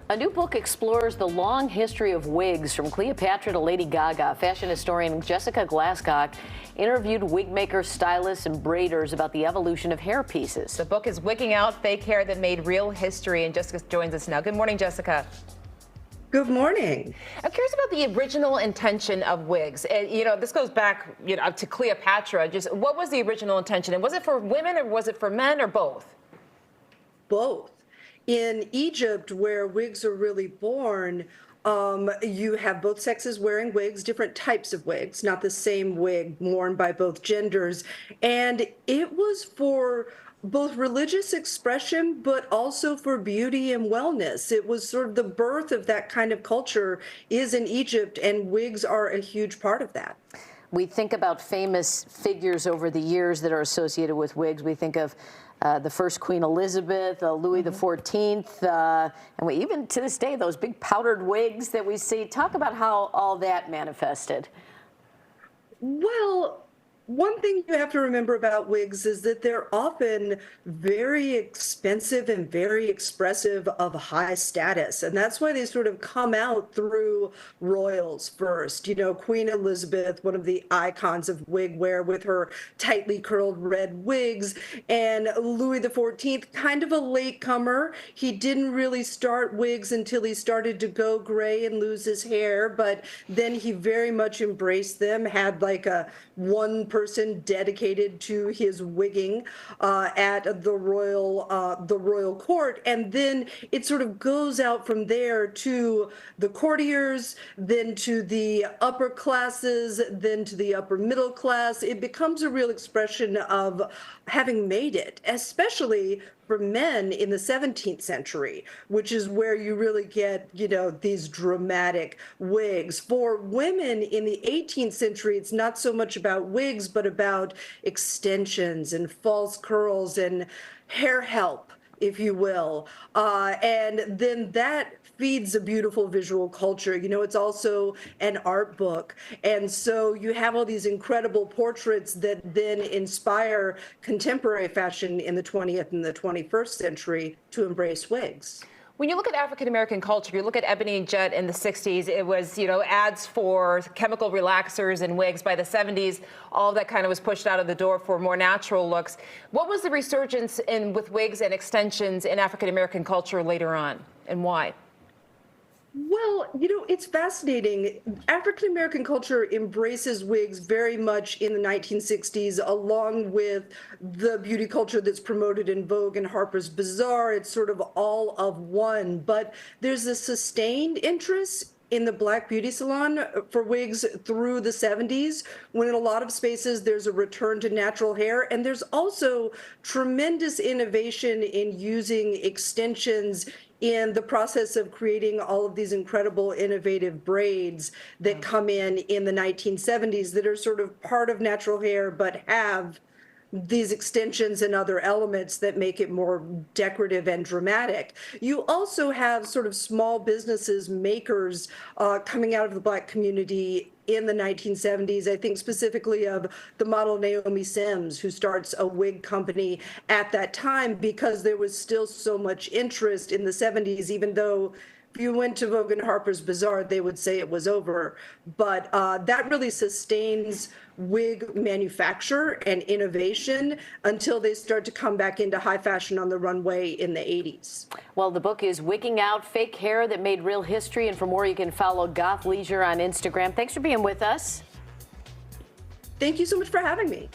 A new book explores the long history of wigs from Cleopatra to Lady Gaga. Fashion historian Jessica Glasscock interviewed wig makers, stylists, and braiders about the evolution of hair pieces. The book is Wigging Out Fake Hair That Made Real History, and Jessica joins us now. Good morning, Jessica. Good morning. I'm curious about the original intention of wigs. This goes back, to Cleopatra. Just what was the original intention? And was it for women or was it for men or both? Both. In Egypt, where wigs are really born, you have both sexes wearing wigs, different types of wigs, not the same wig worn by both genders. And it was for both religious expression, but also for beauty and wellness. It was sort of the birth of that kind of culture is in Egypt, and wigs are a huge part of that. We think about famous figures over the years that are associated with wigs. We think of the first Queen Elizabeth, Louis XIV, and we even to this day, those big powdered wigs that we see. Talk about how all that manifested. Well, one thing you have to remember about wigs is that they're often very expensive and very expressive of high status. And that's why they sort of come out through royals first. Queen Elizabeth, one of the icons of wig wear with her tightly curled red wigs, and Louis XIV, kind of a latecomer. He didn't really start wigs until he started to go gray and lose his hair, but then he very much embraced them, had like a one person dedicated to his wigging at the royal court, and then it sort of goes out from there to the courtiers, then to the upper classes, then to the upper middle class. It becomes a real expression of having made it, especially for men in the 17th century, which is where you really get, these dramatic wigs. For women in the 18th century, it's not so much about wigs, but about extensions and false curls and hair help, if you will. And then that feeds a beautiful visual culture. It's also an art book. And so you have all these incredible portraits that then inspire contemporary fashion in the 20th and the 21st century to embrace wigs. When you look at African-American culture, you look at Ebony and Jet in the 60s, it was, ads for chemical relaxers and wigs. By the 70s, all of that kind of was pushed out of the door for more natural looks. What was the resurgence with wigs and extensions in African-American culture later on, and why? Well, it's fascinating. African-American culture embraces wigs very much in the 1960s, along with the beauty culture that's promoted in Vogue and Harper's Bazaar. It's sort of all of one, but there's a sustained interest in the Black beauty salon for wigs through the 70s, when in a lot of spaces there's a return to natural hair. And there's also tremendous innovation in using extensions in the process of creating all of these incredible innovative braids that come in the 1970s that are sort of part of natural hair, but have these extensions and other elements that make it more decorative and dramatic. You also have sort of small businesses, makers coming out of the Black community in the 1970s. I think specifically of the model Naomi Sims, who starts a wig company at that time, because there was still so much interest in the 70s, even though if you went to Vogue and Harper's Bazaar, they would say it was over. But that really sustains wig manufacture and innovation until they start to come back into high fashion on the runway in the 80s. Well, the book is Wigging Out Fake Hair That Made Real History. And for more, you can follow Goth Leisure on Instagram. Thanks for being with us. Thank you so much for having me.